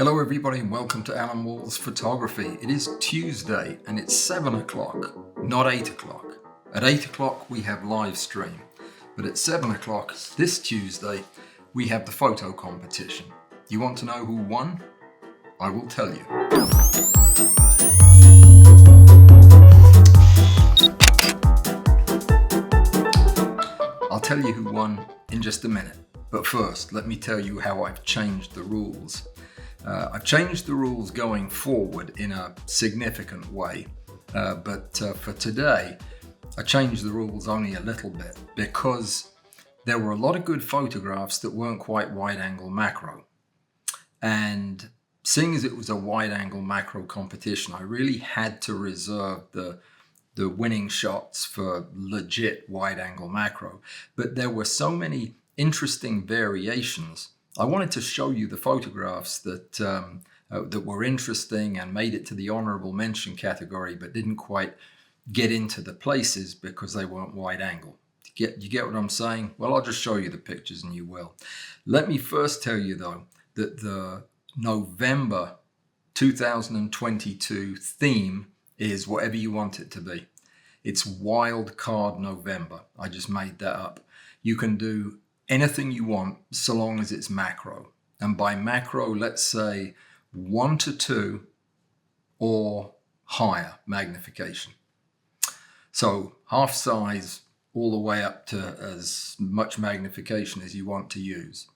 Hello everybody and welcome to Alan Wall's Photography. It is Tuesday and it's 7 o'clock, not 8 o'clock. At 8 o'clock we have live stream, but at 7 o'clock this Tuesday we have the photo competition. You want to know who won? I will tell you. I'll tell you who won in just a minute, but first let me tell you how I've changed the rules. I've changed the rules going forward in a significant way, but for today I changed the rules only a little bit because there were a lot of good photographs that weren't quite wide-angle macro, and seeing as it was a wide-angle macro competition, I really had to reserve the winning shots for legit wide-angle macro. But there were so many interesting variations. I wanted to show you the photographs that that were interesting and made it to the honorable mention category, but didn't quite get into the places because they weren't wide angle. You get what I'm saying? Well, I'll just show you the pictures and you will. Let me first tell you though that the November 2022 theme is whatever you want it to be. It's Wild Card November. I just made that up. You can do anything you want so long as it's macro, and by macro let's say 1 to 2 or higher magnification, so half size all the way up to as much magnification as you want to use.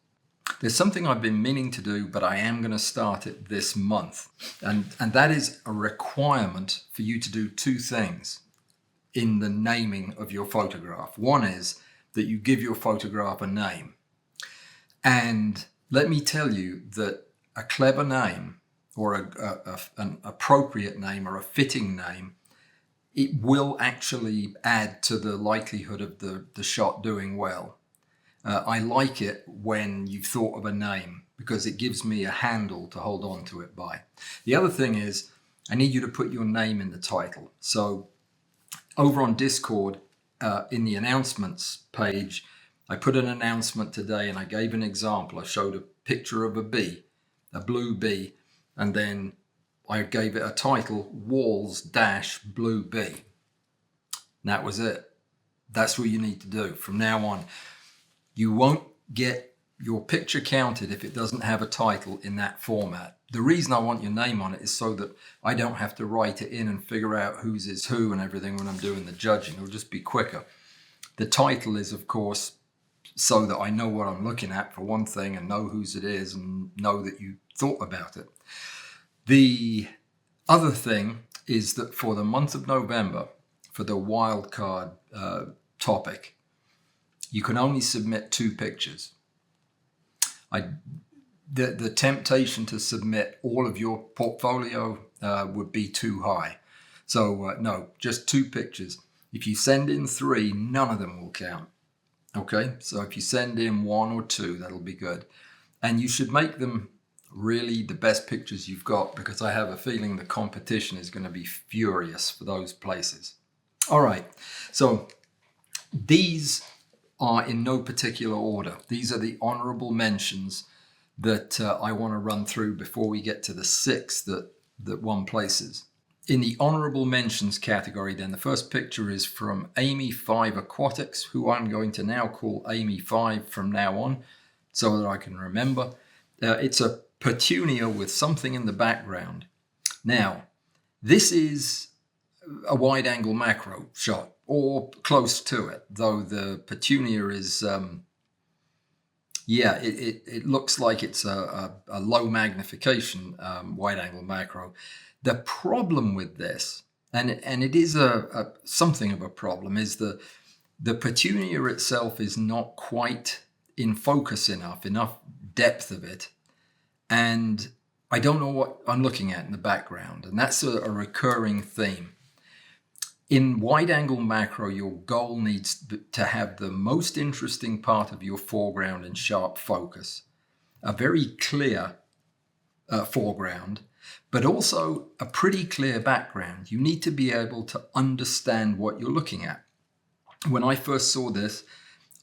There's something I've been meaning to do, but I am going to start it this month, and that is a requirement for you to do two things in the naming of your photograph. One is that you give your photograph a name. And let me tell you that a clever name or an appropriate name or a fitting name, it will actually add to the likelihood of the shot doing well. I like it when you've thought of a name because it gives me a handle to hold on to it by. The other thing is I need you to put your name in the title. So over on Discord, in the announcements page, I put an announcement today and I gave an example. I showed a picture of a bee, a blue bee, and then I gave it a title, Walls-Blue Bee. And that was it. That's what you need to do. From now on, you won't get your picture counted if it doesn't have a title in that format. The reason I want your name on it is so that I don't have to write it in and figure out whose is who and everything when I'm doing the judging. It'll just be quicker. The title is, of course, so that I know what I'm looking at for one thing and know whose it is and know that you thought about it. The other thing is that for the month of November, for the wildcard topic, you can only submit 2 pictures. The temptation to submit all of your portfolio would be too high. So no, just 2 pictures. If you send in 3, none of them will count. Okay, so if you send in 1 or 2, that'll be good. And you should make them really the best pictures you've got, because I have a feeling the competition is going to be furious for those places. All right, so these are in no particular order. These are the honorable mentions that I want to run through before we get to the 6 that won places. In the honorable mentions category then, the first picture is from Amy5 Aquatics, who I'm going to now call Amy5 from now on so that I can remember. It's a petunia with something in the background. Now, this is a wide angle macro shot, or close to it, though the petunia is, yeah, it looks like it's a low magnification wide angle macro. The problem with this, and it is something of a problem, is the petunia itself is not quite in focus enough depth of it, and I don't know what I'm looking at in the background, and that's a recurring theme. In wide-angle macro, your goal needs to have the most interesting part of your foreground in sharp focus, a very clear foreground, but also a pretty clear background. You need to be able to understand what you're looking at. When I first saw this,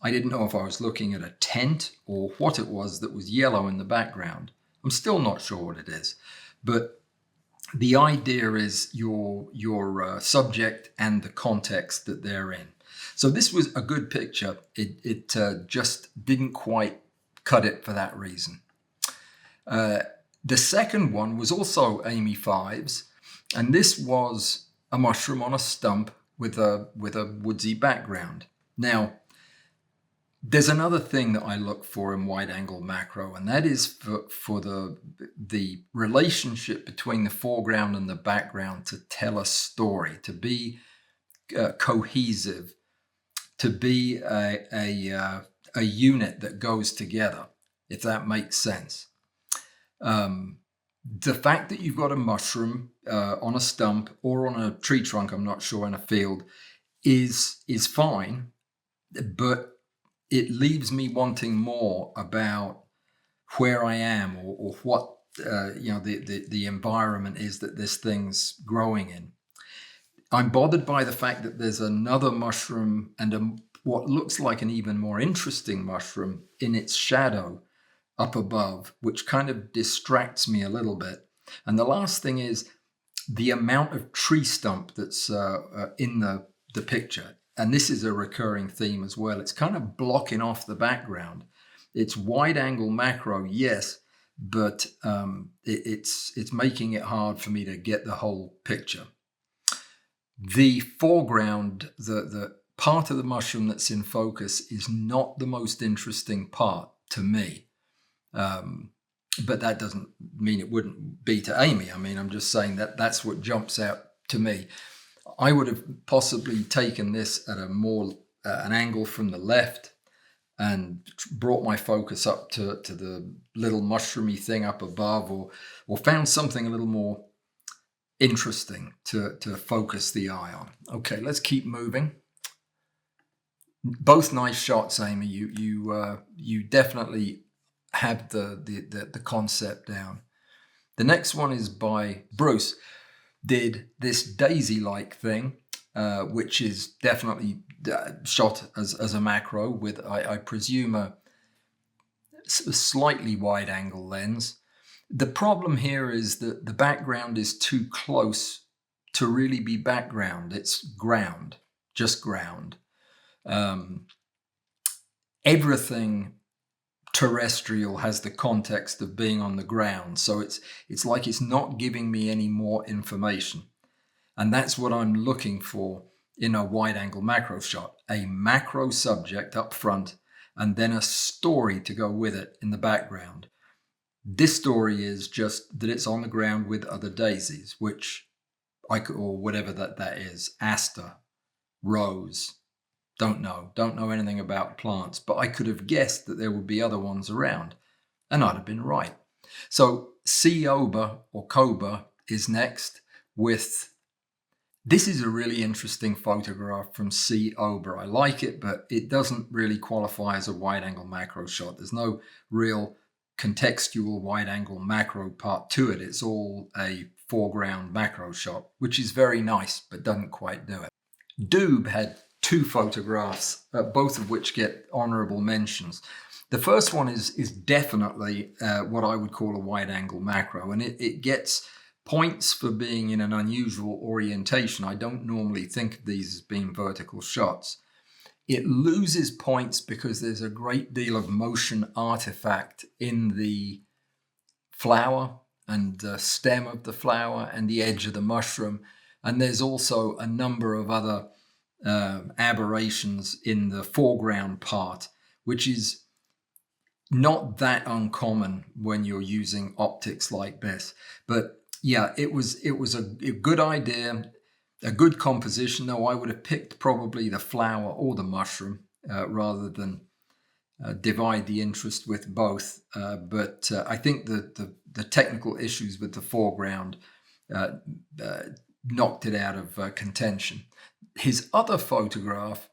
I didn't know if I was looking at a tent or what it was that was yellow in the background. I'm still not sure what it is, but the idea is your subject and the context that they're in. So this was a good picture. It just didn't quite cut it for that reason. The second one was also AMI 5s, and this was a mushroom on a stump with a woodsy background. Now, there's another thing that I look for in wide-angle macro, and that is for the relationship between the foreground and the background to tell a story, to be cohesive, to be a unit that goes together, if that makes sense. The fact that you've got a mushroom on a stump or on a tree trunk, I'm not sure, in a field, is fine, but it leaves me wanting more about where I am or what the environment is that this thing's growing in. I'm bothered by the fact that there's another mushroom and what looks like an even more interesting mushroom in its shadow up above, which kind of distracts me a little bit. And the last thing is the amount of tree stump that's in the picture. And this is a recurring theme as well. It's kind of blocking off the background. It's wide angle macro, yes, but it's making it hard for me to get the whole picture. The foreground, the part of the mushroom that's in focus, is not the most interesting part to me. But that doesn't mean it wouldn't be to Amy. I mean, I'm just saying that that's what jumps out to me. I would have possibly taken this at a more an angle from the left and brought my focus up to the little mushroomy thing up above, or found something a little more interesting to focus the eye on. Okay, let's keep moving. Both nice shots, Amy. You definitely have the concept down. The next one is by Bruce. Did this daisy-like thing, which is definitely shot as a macro with, I presume, a slightly wide-angle lens. The problem here is that the background is too close to really be background. It's ground, just ground. Everything terrestrial has the context of being on the ground, so it's like it's not giving me any more information, and that's what I'm looking for in a wide angle macro shot: a macro subject up front and then a story to go with it in the background. This story is just that it's on the ground with other daisies, which or whatever that is, aster, rose. Don't know anything about plants, but I could have guessed that there would be other ones around, and I'd have been right. So Laowa or Koba is next with, this is a really interesting photograph from Laowa. I like it, but it doesn't really qualify as a wide angle macro shot. There's no real contextual wide angle macro part to it. It's all a foreground macro shot, which is very nice, but doesn't quite do it. Doob had two photographs, both of which get honorable mentions. The first one is definitely what I would call a wide angle macro, and it gets points for being in an unusual orientation. I don't normally think of these as being vertical shots. It loses points because there's a great deal of motion artifact in the flower and the stem of the flower and the edge of the mushroom, and there's also a number of other aberrations in the foreground part, which is not that uncommon when you're using optics like this. But yeah, it was a good idea, a good composition, though I would have picked probably the flower or the mushroom rather than divide the interest with both. But I think the technical issues with the foreground knocked it out of contention. His other photograph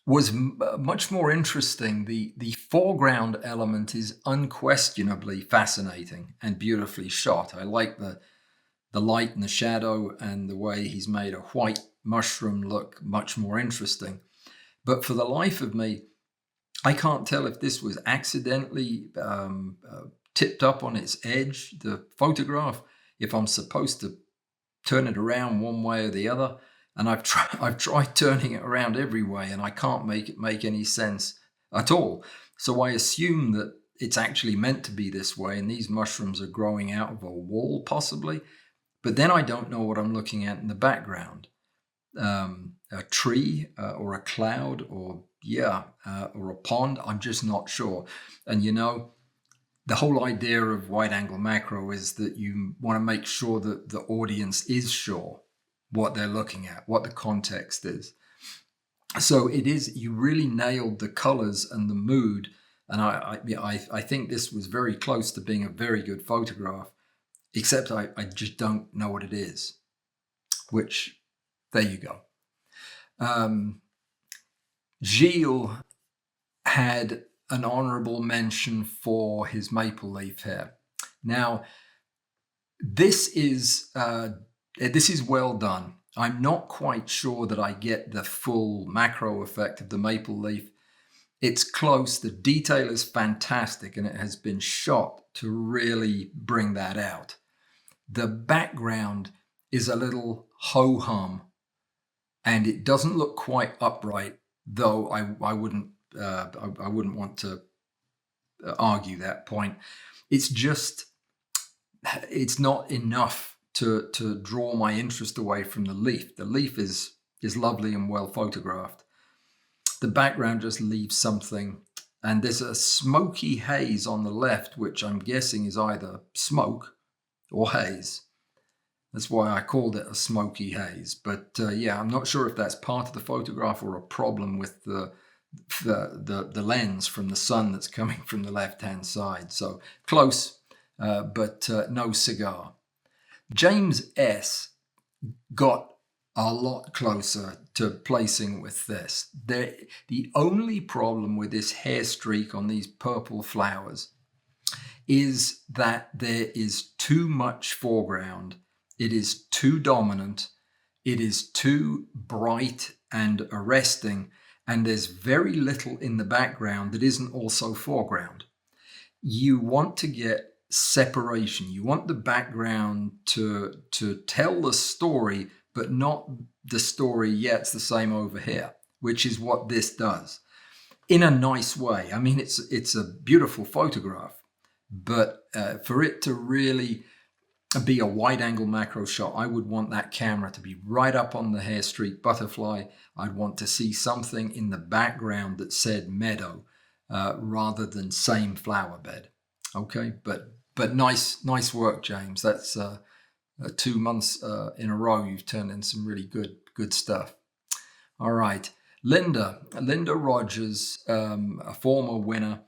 was much more interesting. The foreground element is unquestionably fascinating and beautifully shot. I like the light and the shadow, and the way he's made a white mushroom look much more interesting. But for the life of me, I can't tell if this was accidentally tipped up on its edge, the photograph, if I'm supposed to turn it around one way or the other. And I've tried turning it around every way, and I can't make it make any sense at all. So I assume that it's actually meant to be this way, and these mushrooms are growing out of a wall possibly. But then I don't know what I'm looking at in the background. A tree or a cloud or a pond. I'm just not sure. And you know, the whole idea of wide angle macro is that you want to make sure that the audience is sure what they're looking at, what the context is. So it is, you really nailed the colors and the mood. And I think this was very close to being a very good photograph, except I just don't know what it is, which, there you go. Gilles had an honorable mention for his maple leaf hair. Now, this is well done. I'm not quite sure that I get the full macro effect of the maple leaf. It's close. The detail is fantastic, and it has been shot to really bring that out. The background is a little ho-hum, and it doesn't look quite upright, though I wouldn't want to argue that point. It's not enough to draw my interest away from the leaf. The leaf is lovely and well photographed. The background just leaves something, and there's a smoky haze on the left, which I'm guessing is either smoke or haze. That's why I called it a smoky haze. But yeah, I'm not sure if that's part of the photograph or a problem with the lens from the sun that's coming from the left-hand side. So close, but no cigar. James S. got a lot closer to placing with this. The only problem with this hair streak on these purple flowers is that there is too much foreground. It is too dominant. It is too bright and arresting. And there's very little in the background that isn't also foreground. You want to get separation. You want the background to tell the story, but not the story, yeah, it's the same over here, which is what this does in a nice way. I mean, it's a beautiful photograph, but for it to really be a wide angle macro shot, I would want that camera to be right up on the hair streak butterfly. I'd want to see something in the background that said meadow rather than same flower bed. Okay, but nice work, James. That's 2 months in a row you've turned in some really good stuff. All right, Linda Rogers, a former winner,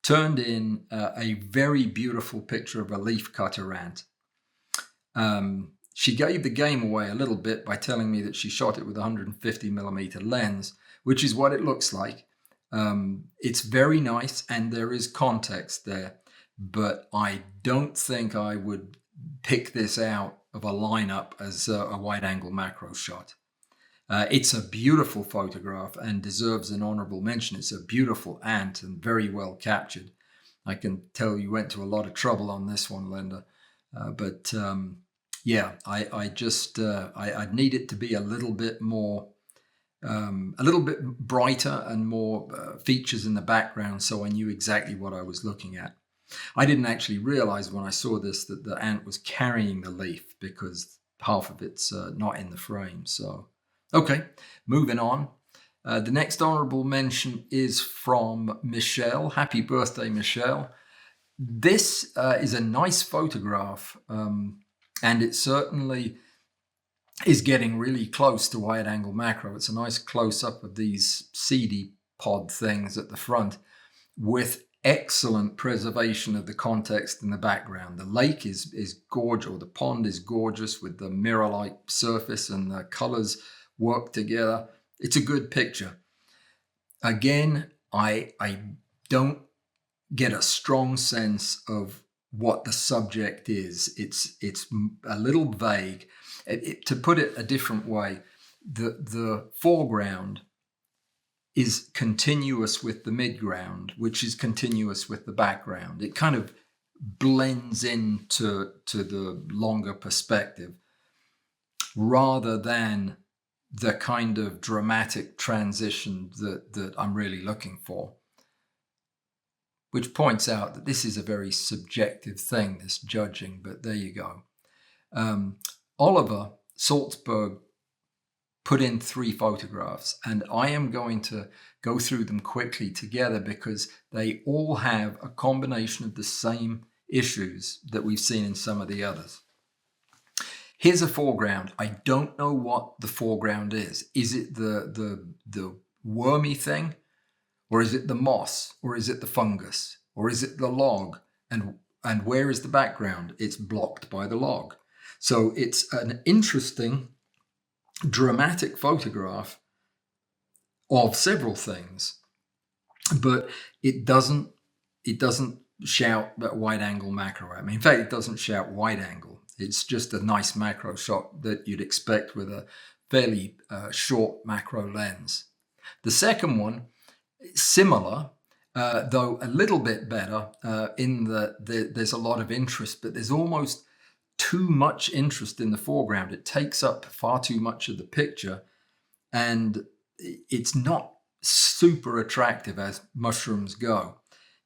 turned in a very beautiful picture of a leafcutter ant. She gave the game away a little bit by telling me that she shot it with a 150mm lens, which is what it looks like. It's very nice, and there is context there, but I don't think I would pick this out of a lineup as a wide angle macro shot. It's a beautiful photograph and deserves an honorable mention. It's a beautiful ant and very well captured. I can tell you went to a lot of trouble on this one, Linda. But yeah, I'd need it to be a little bit more, a little bit brighter and more features in the background, so I knew exactly what I was looking at. I didn't actually realize when I saw this that the ant was carrying the leaf, because half of it's not in the frame. So, okay, moving on. The next honorable mention is from Michelle. Happy birthday, Michelle. This is a nice photograph, and it certainly is getting really close to wide angle macro. It's a nice close-up of these seedy pod things at the front with excellent preservation of the context in the background. The lake is gorgeous, or the pond is gorgeous with the mirror-like surface, and the colors work together. It's a good picture. Again, I don't get a strong sense of what the subject is. It's a little vague. To put it a different way, the foreground is continuous with the midground, which is continuous with the background. It kind of blends into the longer perspective rather than the kind of dramatic transition that I'm really looking for. Which points out that this is a very subjective thing, this judging, but there you go. Oliver Salzberg put in 3 photographs, and I am going to go through them quickly together because they all have a combination of the same issues that we've seen in some of the others. Here's a foreground. I don't know what the foreground is. Is it the wormy thing? Or is it the moss? Or is it the fungus? Or is it the log? And where is the background? It's blocked by the log. So it's an interesting, dramatic photograph of several things, but it doesn't shout that wide angle macro at me. In fact, it doesn't shout wide angle. It's just a nice macro shot that you'd expect with a fairly short macro lens. The second one, similar, though a little bit better in that there's a lot of interest, but there's almost too much interest in the foreground. It takes up far too much of the picture, and it's not super attractive as mushrooms go.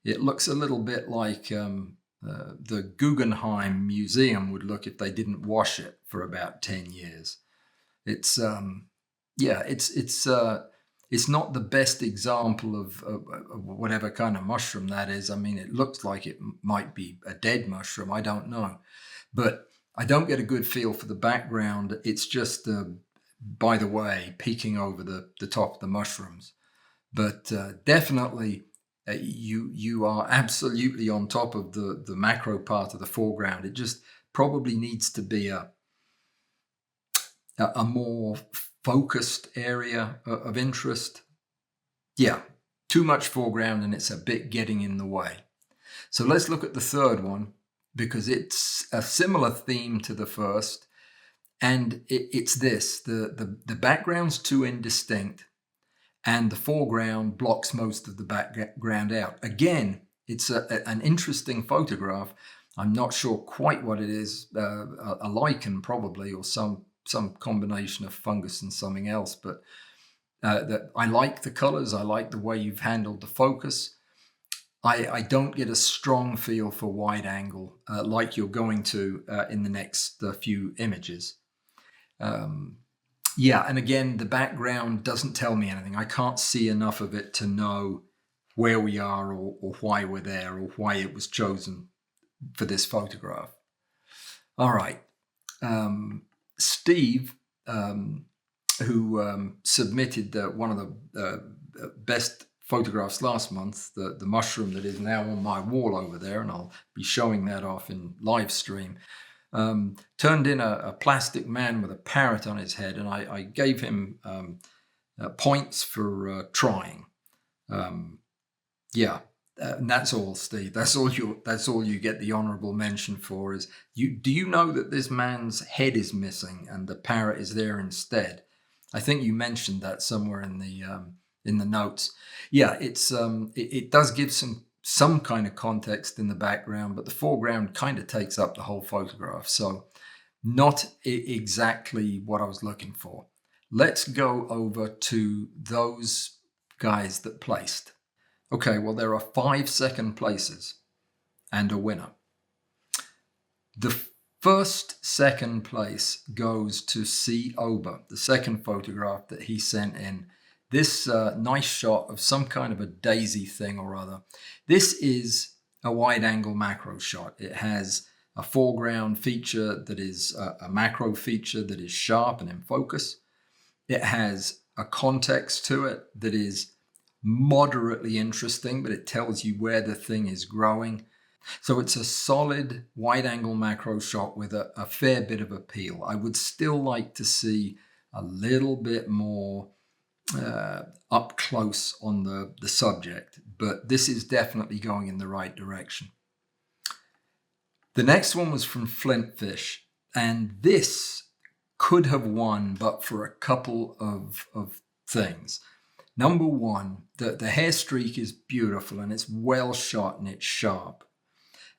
It looks a little bit like the Guggenheim Museum would look if they didn't wash it for about 10 years. It's it's not the best example of whatever kind of mushroom that is. I mean, it looks like it might be a dead mushroom. I don't know. But I don't get a good feel for the background. It's just, by the way, peeking over the top of the mushrooms. But definitely, you are absolutely on top of the macro part of the foreground. It just probably needs to be a more focused area of interest. Yeah, too much foreground and it's a bit getting in the way. So let's look at the third one because it's a similar theme to the first, and it's this: the background's too indistinct and the foreground blocks most of the background out. Again, it's an interesting photograph. I'm not sure quite what it is, a lichen probably, or some combination of fungus and something else, but that I like the colors. I like the way you've handled the focus. I don't get a strong feel for wide angle like you're going to in the next few images. Yeah, and again, the background doesn't tell me anything. I can't see enough of it to know where we are or why we're there or why it was chosen for this photograph. All right. Steve, who submitted one of the best photographs last month, the mushroom that is now on my wall over there, and I'll be showing that off in live stream, turned in a plastic man with a parrot on his head, and I gave him points for trying. Yeah. And that's all, Steve. That's all you get the honorable mention for. Is do you know that this man's head is missing and the parrot is there instead? I think you mentioned that somewhere in the notes. Yeah, it does give some kind of context in the background, but the foreground kind of takes up the whole photograph. So not exactly what I was looking for. Let's go over to those guys that placed. Okay, well, there are 5 second places and a winner. The first second place goes to C. Ober, the second photograph that he sent in. This nice shot of some kind of a daisy thing or other. This is a wide angle macro shot. It has a foreground feature that is a macro feature that is sharp and in focus. It has a context to it that is moderately interesting, but it tells you where the thing is growing. So it's a solid wide angle macro shot with a fair bit of appeal. I would still like to see a little bit more up close on the subject, but this is definitely going in the right direction. The next one was from Flintfish, and this could have won but for a couple of things. Number one, the hair streak is beautiful and it's well shot and it's sharp.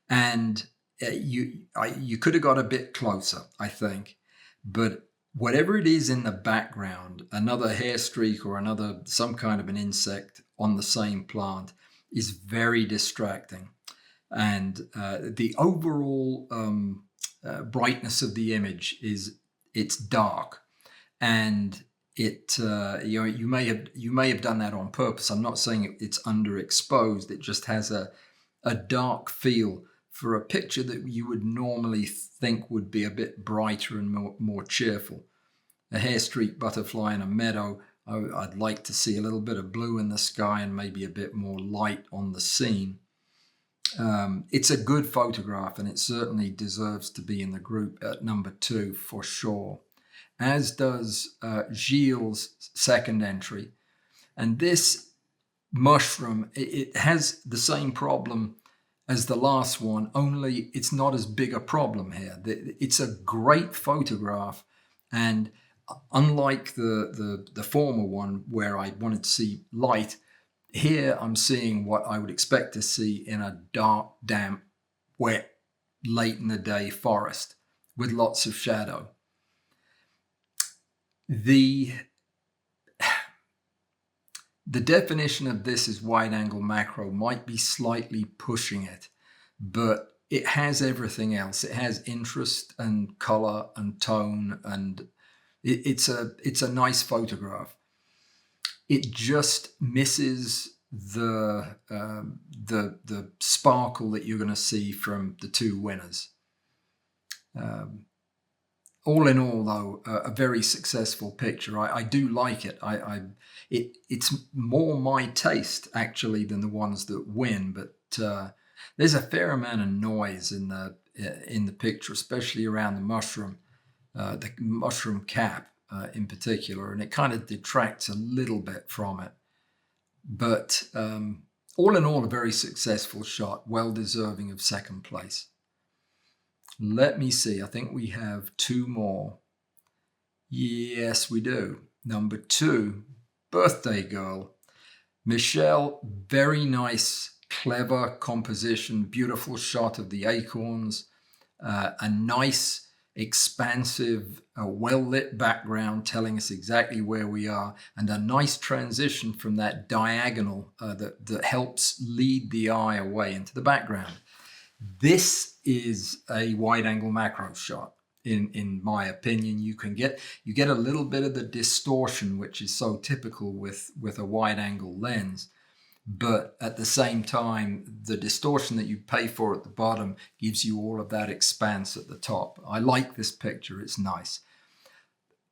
And you could have got a bit closer, I think, but whatever it is in the background, another hair streak or some kind of an insect on the same plant, is very distracting. And the overall brightness of the image it's dark, and you may have done that on purpose. I'm not saying it's underexposed. It just has a dark feel for a picture that you would normally think would be a bit brighter and more cheerful. A hair streak butterfly in a meadow, I'd like to see a little bit of blue in the sky and maybe a bit more light on the scene. It's a good photograph, and it certainly deserves to be in the group at number 2 for sure, as does Gilles' second entry. And this mushroom, it has the same problem as the last one, only it's not as big a problem here. It's a great photograph, and unlike the former one where I wanted to see light, here I'm seeing what I would expect to see in a dark, damp, wet, late in the day forest with lots of shadow. The definition of this as wide angle macro might be slightly pushing it, but it has everything else. It has interest and color and tone, and it's a nice photograph. It just misses the sparkle that you're going to see from the two winners. All in all, though, a very successful picture. I do like it. It's more my taste actually than the ones that win. But there's a fair amount of noise in the picture, especially around the mushroom cap in particular, and it kind of detracts a little bit from it. But all in all, a very successful shot, well deserving of second place. Let me see. I think we have 2 more. Yes, we do. Number 2, Birthday Girl. Michelle, very nice, clever composition, beautiful shot of the acorns, a nice, expansive, well-lit background telling us exactly where we are, and a nice transition from that diagonal that helps lead the eye away into the background. This is a wide angle macro shot. In my opinion, you get a little bit of the distortion, which is so typical with a wide angle lens, but at the same time, the distortion that you pay for at the bottom gives you all of that expanse at the top. I like this picture. It's nice.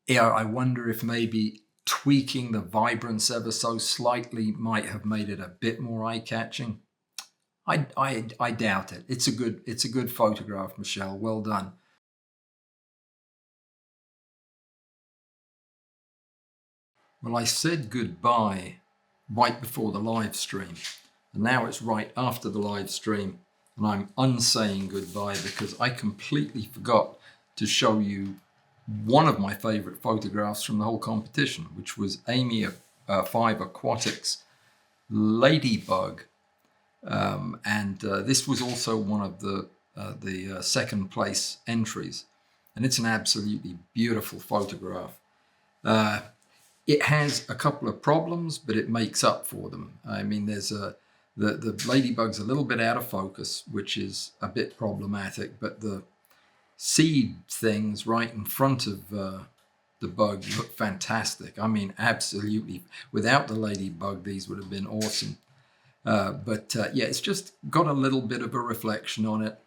Yeah, I wonder if maybe tweaking the vibrance ever so slightly might have made it a bit more eye-catching. I doubt it. It's a good photograph, Michelle. Well done. Well, I said goodbye right before the live stream, and now it's right after the live stream, and I'm unsaying goodbye because I completely forgot to show you one of my favorite photographs from the whole competition, which was Amy 5 Aquatics Ladybug. And this was also one of the second place entries, and it's an absolutely beautiful photograph. It has a couple of problems, but it makes up for them. I mean, there's the ladybug's a little bit out of focus, which is a bit problematic, but the seed things right in front of the bug look fantastic. I mean, absolutely. Without the ladybug, these would have been awesome. Yeah, it's just got a little bit of a reflection on it,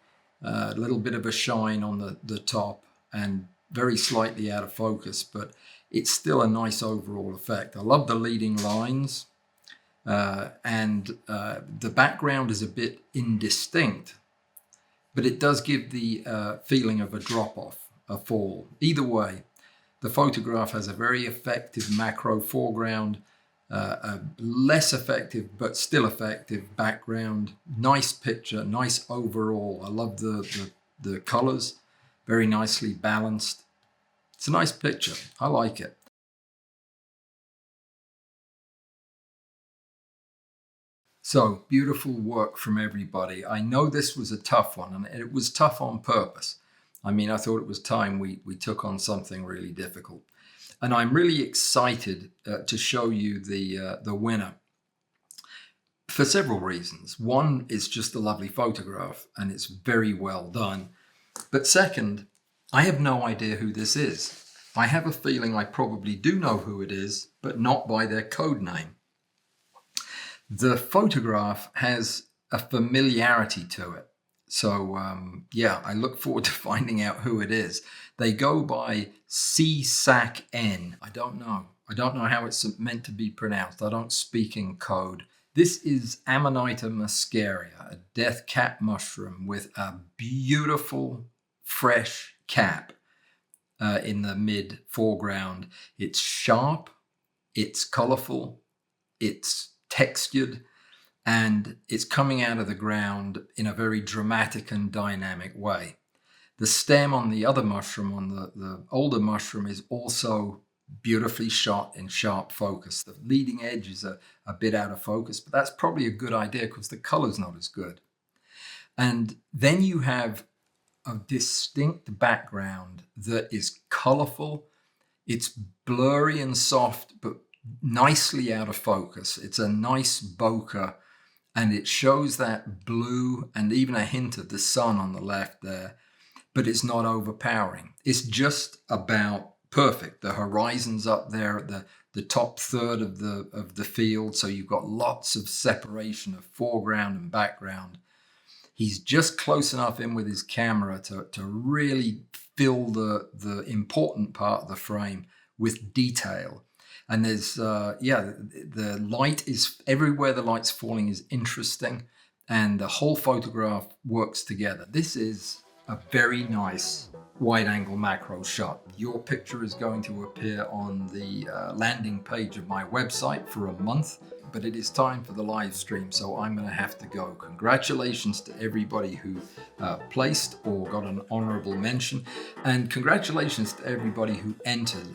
a little bit of a shine on the top, and very slightly out of focus, but it's still a nice overall effect. I love the leading lines, and the background is a bit indistinct, but it does give the feeling of a drop-off, a fall. Either way, the photograph has a very effective macro foreground, a less effective but still effective background, nice picture, nice overall. I love the colors, very nicely balanced. It's a nice picture. I like it. So beautiful work from everybody. I know this was a tough one, and it was tough on purpose. I mean, I thought it was time we took on something really difficult. And I'm really excited to show you the winner for several reasons. One is just a lovely photograph, and it's very well done. But second, I have no idea who this is. I have a feeling I probably do know who it is, but not by their code name. The photograph has a familiarity to it. So yeah, I look forward to finding out who it is. They go by CSAC-N. I don't know how it's meant to be pronounced. I don't speak in code. This is Amanita muscaria, a death cap mushroom with a beautiful fresh cap in the mid foreground. It's sharp, it's colorful, it's textured, and it's coming out of the ground in a very dramatic and dynamic way. The stem on the other mushroom, on the older mushroom, is also beautifully shot in sharp focus. The leading edge is a bit out of focus, but that's probably a good idea because the color's not as good. And then you have a distinct background that is colorful. It's blurry and soft, but nicely out of focus. It's a nice bokeh, and it shows that blue and even a hint of the sun on the left there, but it's not overpowering. It's just about perfect. The horizon's up there at the top third of the field, so you've got lots of separation of foreground and background. He's just close enough in with his camera to really fill the important part of the frame with detail. And there's, the light is, everywhere the light's falling is interesting, and the whole photograph works together. This is a very nice wide angle macro shot. Your picture is going to appear on the landing page of my website for a month, but it is time for the live stream, so I'm going to have to go. Congratulations to everybody who placed or got an honorable mention, and congratulations to everybody who entered.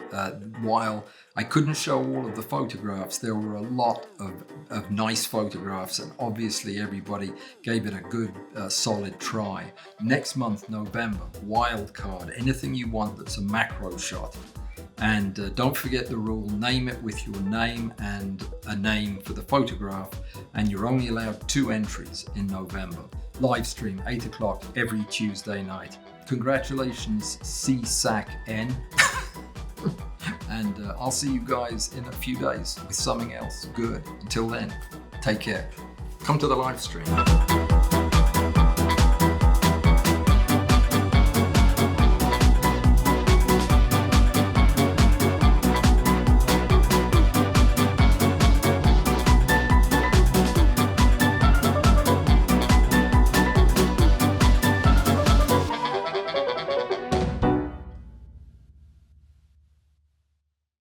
While I couldn't show all of the photographs, there were a lot of nice photographs, and obviously everybody gave it a good solid try. Next month, November, wild card, anything you want that's a macro shot. And don't forget the rule, name it with your name and a name for the photograph, and you're only allowed 2 entries in November. Live stream 8 o'clock every Tuesday night. Congratulations, CSAC-N. And I'll see you guys in a few days with something else good. Until then, take care. Come to the live stream.